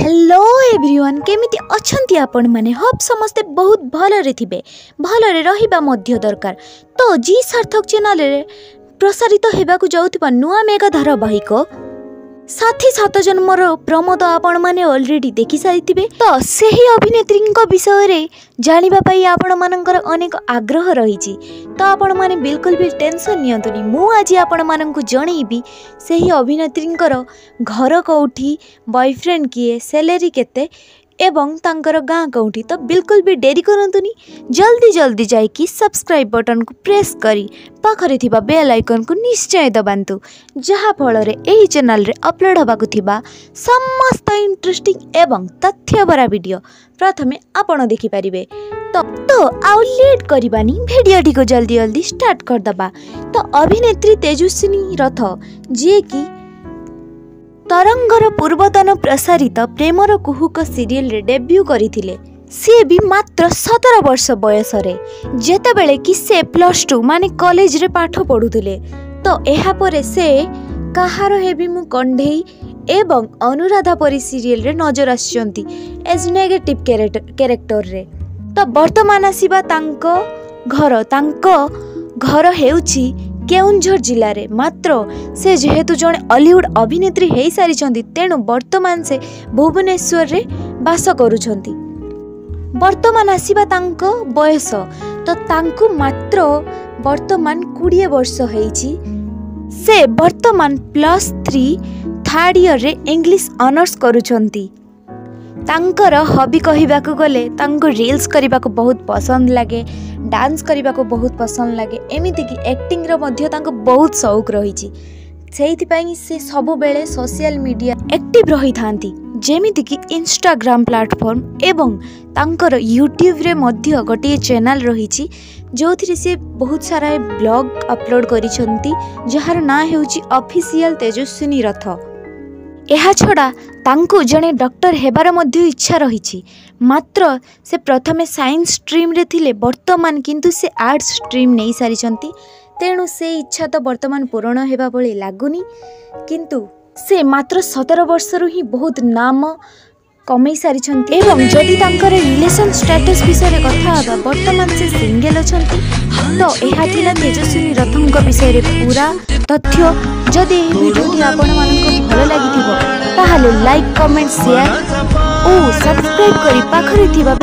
Hello everyone केमिति अछंती आपण माने होप समस्ते बहुत भलरे थिबे भलरे रहिबा मध्य दरकार। तो जी सार्थक चैनल रे प्रसारित हेबाकु जाउथिबा नुआ मेगा धारावाहिक साथी सात जन्मर प्रमोद आपण माने ऑलरेडी देखि सारिथिबे। तो सेही अभिनेत्री विषय रे जानिबा पई आपण मानकर अनेक आग्रह रहिछि। तो आपण माने बिल्कुल भी टेंशन नियंतुनी, मु आज आपण माननकु जणैबी सेही अभिनेत्री घर कौठी, बॉयफ्रेंड किए, सैलरी केते एवं तांकर गाँ कौटी। तो बिल्कुल भी डेरी करंतुनी, जल्दी जल्दी जाइकी सब्सक्राइब बटन को प्रेस करी पाखरे थिबा बेल आइकन को निश्चय दबांतु, जहा फल रे एही चैनल रे अपलोड होबाकु थिबा समस्त इंटरेस्टिंग एवं तथ्यभरा वीडियो प्रथमे आपण देखि परिबे। तो आउ लेट करबानी वीडियो को जल्दी जल्दी स्टार्ट कर दबा। तो अभिनेत्री तेजस्विनी रथ जे कि तरंगर पूर्वतन प्रसारित प्रेमर कुहुक सीरियल रे डेब्यू करिथिले। सी भी मात्र 17 वर्ष बयस रे जेतेबेले कि से +2 माने कॉलेज रे पाठ पढुथिले। तो एहा परे से कहार हेबी मु कंढेई एवं अनुराधा परी सीरियल रे नजर आछंती एज नेगेटिव कैरेक्टर रे। तो वर्तमान आसीबा तांको घर हेउची केउंझर जिले में। मात्र से जेहेतु जड़े हॉलीवुड अभिनेत्री हो सारी तेणु वर्तमान से भुवनेश्वर रे बास करुछंती। वर्तमान आसीबा तांको बयस तो तांको मात्र वर्तमान 20 वर्ष होईची। से वर्तमान +3 थर्ड ईयर रे इंग्लिश ऑनर्स करुछंती। तांकर हॉबी कहिबाकू गले तांको रील्स करिबाकू बहुत पसंद लागे, डांस करिबाकू बहुत पसंद लागे, एमिति कि एक्टिंग रो मध्य तांको बहुत शौक रहिछि। सेहिति पई से सब बेले सोशल मीडिया एक्टिव रही थांती, जेमिति कि इंस्टाग्राम प्लेटफॉर्म एवं तांकर यूट्यूब रे मध्य गोटे चैनल रहिछि जोथिरे से बहुत सारा ब्लॉग अपलोड करिसंती, जहार ना हेउछि ऑफिशियल तेजस्विनी रथ। एहा छड़ा तांको जने डॉक्टर हेबार मध्य इच्छा रहिछि। मात्र से प्रथमे साइंस स्ट्रीम रे थिले, वर्तमान किंतु से आर्ट्स स्ट्रीम नहीं सारिछंती। तेणु से इच्छा तो वर्तमान पूर्ण हेबा भली लागुनी, किंतु से मात्र 17 वर्षरु ही बहुत नाम कमई सारिछंती। एवं जदि तांकर रिलेशन स्टेटस विषय कथा होगा, वर्तमान से सिंगल अछंती। तो एहा थिला तेजस्विनी रथंक विषय रे पूरा तथ्य। जदि एही वीडियोटी आपण माननको भल लागिथिबो ताहाले लाइक, कमेंट, शेयर और सब्सक्राइब करी पाखरे थिबा